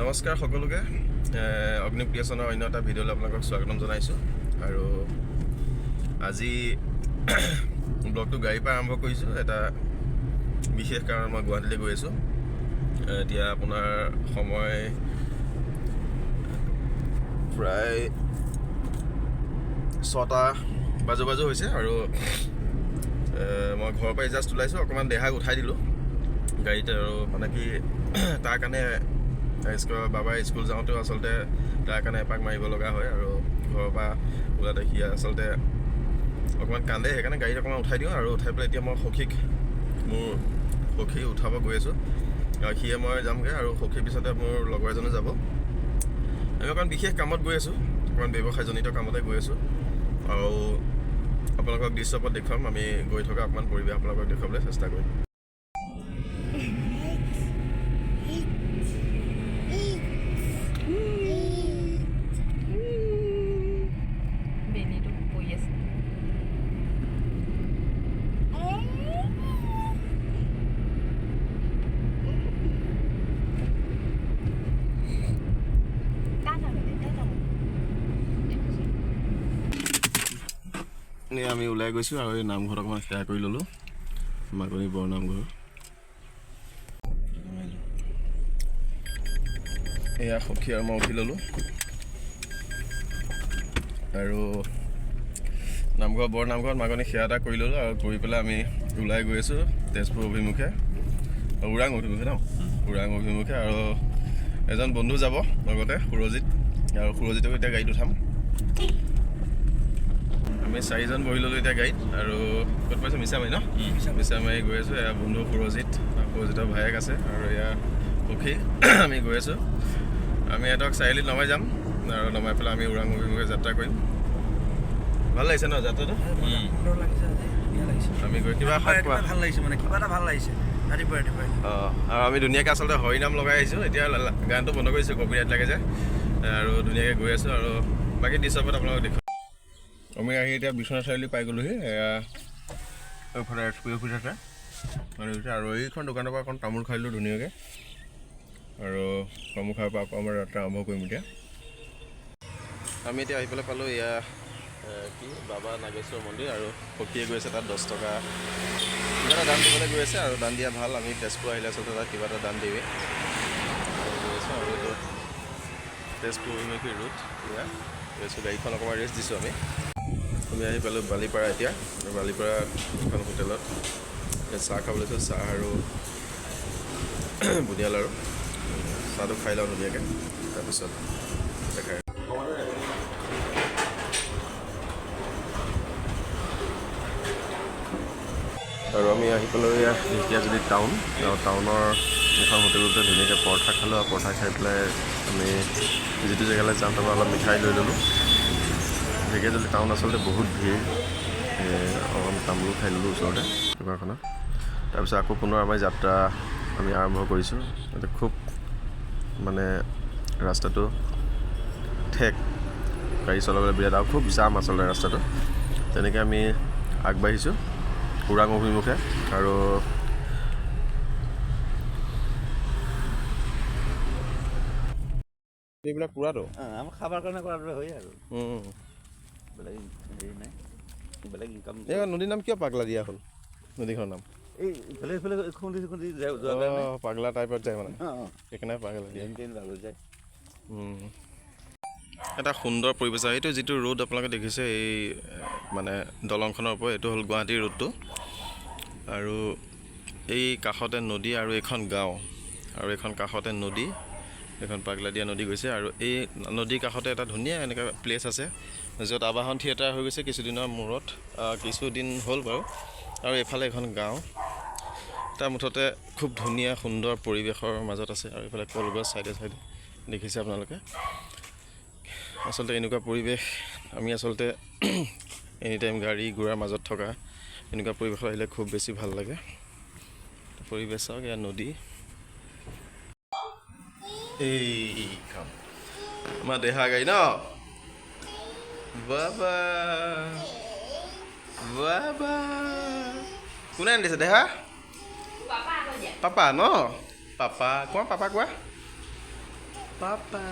নমস্কাৰ সকলোকে অগ্নিপ্ৰিয়চনৰ অন্য এটা ভিডিঅ'লৈ আপোনালোকক স্বাগতম জনাইছোঁ আৰু আজি ব্লগটো গাড়ীৰ পৰা আৰম্ভ কৰিছোঁ। এটা বিশেষ কাৰণ মই গুৱাহাটীলৈ গৈ আছোঁ। এতিয়া আপোনাৰ সময় প্ৰায় 6টা বাজু হৈছে আৰু মই ঘৰৰ পৰা জাষ্ট ওলাইছোঁ। অকণমান দেহাক উঠাই দিলোঁ গাড়ীতে আৰু মানে কি তাৰ কাৰণে বাবাই স্কুল যাওঁতেও আচলতে তাৰ কাৰণে এপাক মাৰিব লগা হয় আৰু ঘৰৰ পৰা ওলাতে সি আচলতে অকণমান কান্দে, সেইকাৰণে গাড়ীত অকণমান উঠাই দিওঁ আৰু উঠাই পেলাই এতিয়া মই মোৰ সখী উঠাব গৈ আছোঁ। সিয়ে মই যামগৈ আৰু সখীৰ পিছতে মোৰ লগৰ এজনো যাব। আমি অকণমান বিশেষ কামত গৈ আছোঁ, অকণমান ব্যৱসায়জনিত কামতে গৈ আছোঁ আৰু আপোনালোকক দৃশ্যপট দেখুৱাম। আমি গৈ থকা অকণমান পৰিৱেশ আপোনালোকক দেখুৱাবলৈ চেষ্টা কৰিম। আমি ওলাই গৈছোঁ আৰু এই নামঘৰত অকণমান সেৱা কৰি ল'লোঁ, মাকনি বৰ নামঘৰ। এয়া সখী আৰু মই উঠি ল'লোঁ আৰু বৰ নামঘৰত মাকনি সেৱা এটা কৰি ল'লোঁ আৰু কৰি পেলাই আমি ওলাই গৈ আছোঁ তেজপুৰ অভিমুখে, ওৰাং অভিমুখে আৰু এজন বন্ধু যাব লগতে, সুৰজিত, আৰু সুৰজিতক এতিয়া গাড়ীত উঠাম। আমি 4জন বহি ল'লোঁ এতিয়া গাড়ীত আৰু ক'ত পাইছোঁ? মিছামাৰী ন? মিছামাৰী গৈ আছোঁ। এয়া বন্ধু সুৰজিতৰ ভায়েক আছে আৰু এয়া সখী। আমি গৈ আছোঁ। আমি ইহঁতক চাৰিআলিত নমাই যাম আৰু নমাই পেলাই আমি ওৰাং অভিমুখে যাত্ৰা কৰিম। ভাল লাগিছে ন যাত্ৰাটো? আমি গৈ কিবা ভাল লাগিছে, মানে কিবা এটা ভাল লাগিছে ৰাতিপুৱাই। আৰু আমি ধুনীয়াকৈ আচলতে হৰিনাম লগাই আহিছোঁ। এতিয়া গানটো বন্ধ কৰিছোঁ, কপিৰাইট লাগে যে, আৰু ধুনীয়াকৈ গৈ আছোঁ আৰু বাকী দৃশ্যপট আপোনালোকক দেখুৱাম। আমি আহি এতিয়া বিশ্বনাথ চাৰিআলি পাই গ'লোহি। এইফালে এছ পি অফিচ আছে আৰু এইখন দোকানৰ পৰা অকণ তামোল খাই দিলোঁ ধুনীয়াকৈ আৰু তামোল খাই পৰা আকৌ আমাৰ যাত্ৰা আৰম্ভ কৰিম। এতিয়া আমি আহি পেলাই পালোঁ এয়া বাবা নাগেশ্বৰ মন্দিৰ আৰু সখীয়ে গৈ আছে তাত 10 টকা কিবা এটা দান দিবলৈ গৈ আছে আৰু দান দিয়া ভাল। আমি তেজপুৰ আহিলে আচলতে তাত কিবা এটা দান দিওঁৱেই গৈ আছোঁ আৰু এইটো তেজপুৰ অভিমুখী ৰুট। এয়া গৈ আছোঁ, গাড়ীখন অকণমান ৰেষ্ট দিছোঁ। আমি আহি পালোঁ বালিপাৰা। এতিয়া বালিপাৰা এখন হোটেলত চাহ খাব লৈছোঁ, চাহ আৰু বুনিয়া লাড়ু। চাহটো খাই লওঁ ধুনীয়াকৈ, তাৰপিছত দেখাই আৰু আমি আহি পালোঁ এয়া ঢেকীয়াজুলি টাউনৰ এখন হোটেলতে ধুনীয়াকৈ পৰঠা খালোঁ আৰু পৰঠা খাই পেলাই আমি যিটো জেগালৈ যাম তাৰপৰা অলপ মিঠাই লৈ ল'লোঁ। ঢেকীয়াজুলি টাউন আচলতে বহুত ভিৰ, অকণ তামোলো খাই ল'লোঁ ওচৰতে দোকানখনত। তাৰপিছত আকৌ পুনৰ আমাৰ যাত্ৰা আমি আৰম্ভ কৰিছোঁ। এতিয়া খুব মানে ৰাস্তাটো ঠেক, গাড়ী চলাবলৈ বিৰাট আৰু খুব জাম আচলতে ৰাস্তাটো। তেনেকৈ আমি আগবাঢ়িছোঁ ওৰাং অভিমুখে আৰু এইবিলাক পুৰাটো আমাৰ খাবৰ কাৰণে কৰাটো হয় আৰু বেলেগ হেৰি নাই, বেলেগ ইনকাম। এই নদীৰ নাম কিয় পাগলা দিয়া হ'ল? নদীখনৰ নাম এই ইফালে খুন্দি পাগলা টাইপত যায় মানে, সেইকাৰণে পাগলা দিয়া যায়। এটা সুন্দৰ পৰিৱেশ। এইটো যিটো ৰোড আপোনালোকে দেখিছে এই মানে দলংখনৰ ওপৰত, এইটো হ'ল গুৱাহাটীৰ ৰোডটো আৰু এই কাষতে নদী আৰু এইখন গাঁও আৰু এইখন কাষতে নদী, এইখন পাগলা দিয়া নদী গৈছে আৰু এই নদীৰ কাষতে এটা ধুনীয়া এনেকুৱা প্লেচ আছে য'ত আবাহন থিয়েটাৰ হৈ গৈছে কিছুদিনৰ মূৰত, কিছুদিন হ'ল বাৰু। আৰু এইফালে এখন গাঁও, তাৰ মুঠতে খুব ধুনীয়া সুন্দৰ পৰিৱেশৰ মাজত আছে আৰু এইফালে কলগছ চাইডে দেখিছে আপোনালোকে। আচলতে এনেকুৱা পৰিৱেশ আমি আচলতে এনি টাইম গাড়ী ঘোঁৰাৰ মাজত থকা এনেকুৱা পৰিৱেশত আহিলে খুব বেছি ভাল লাগে। পৰিৱেশ চাওক, এয়া নদী। এইখন আমাৰ দেহা গাড়ী ন? বাবা কোনে আনিছে দেহা? পাপা ন? পাপা কোৱা, পাপা কোৱা। পাপা